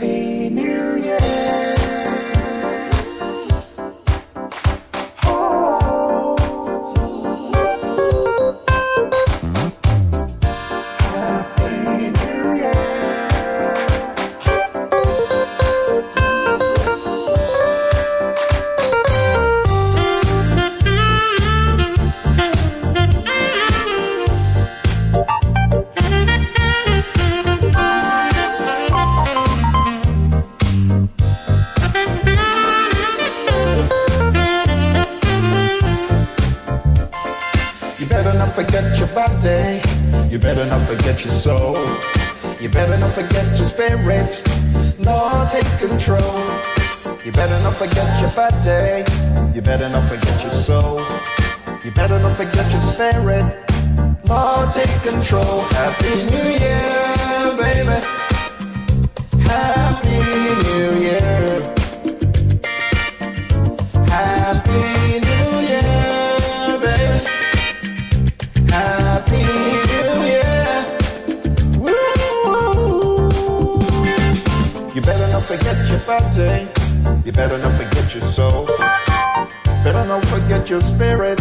Happy New Year. Oh. Happy New Year. You better not forget your body. You better not forget your soul. You better not forget your spirit. Lord, take control. You better not forget your body. You better not forget your soul. You better not forget your spirit. Lord, take control. Happy New Year, baby. Happy New Year. Happy New Year, baby. Happy New Year. Woo. You better not forget your body. You better not forget your soul. Better not forget your spirit.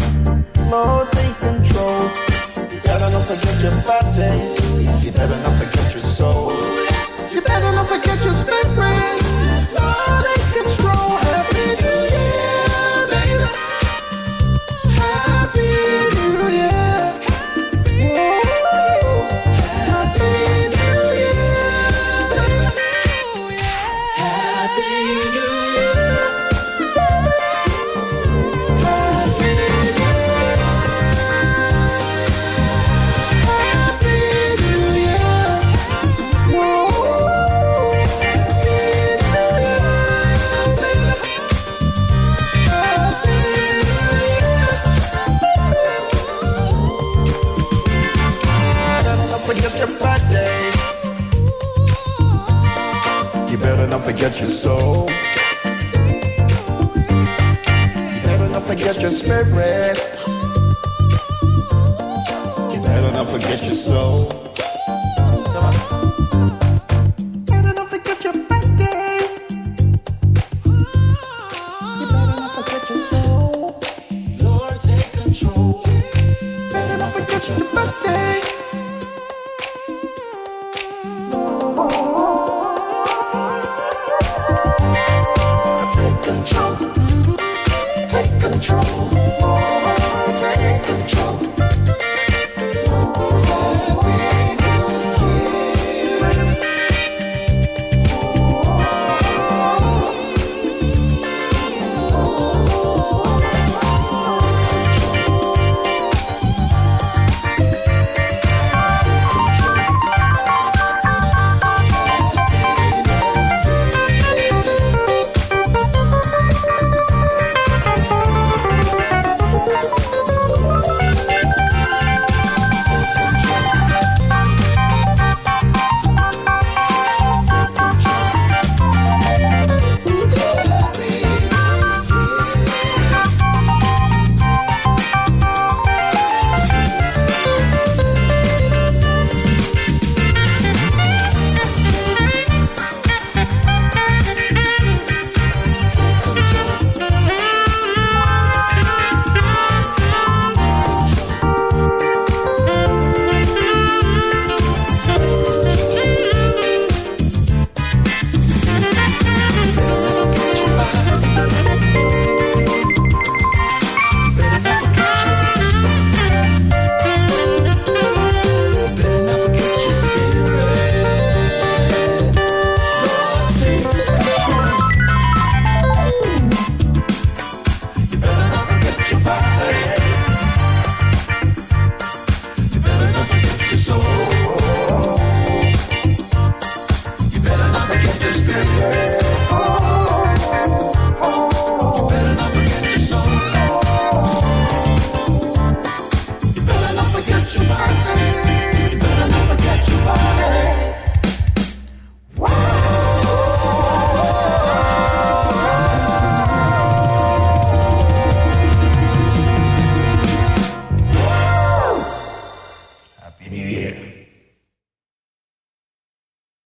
Lord, take control. You better not forget your body. You better not forget your soul. You better not forget your spirit. Lord, take control. Happy New Year, baby. Happy New Year. Whoa. Happy New Year, baby. Happy New Year. Happy New Year. Happy New Year. Whoa. Happy New Year, baby. Happy New Year. Better not forget your body. You better not forget your soul. You better not forget your spirit. You better not forget your soul. Come on.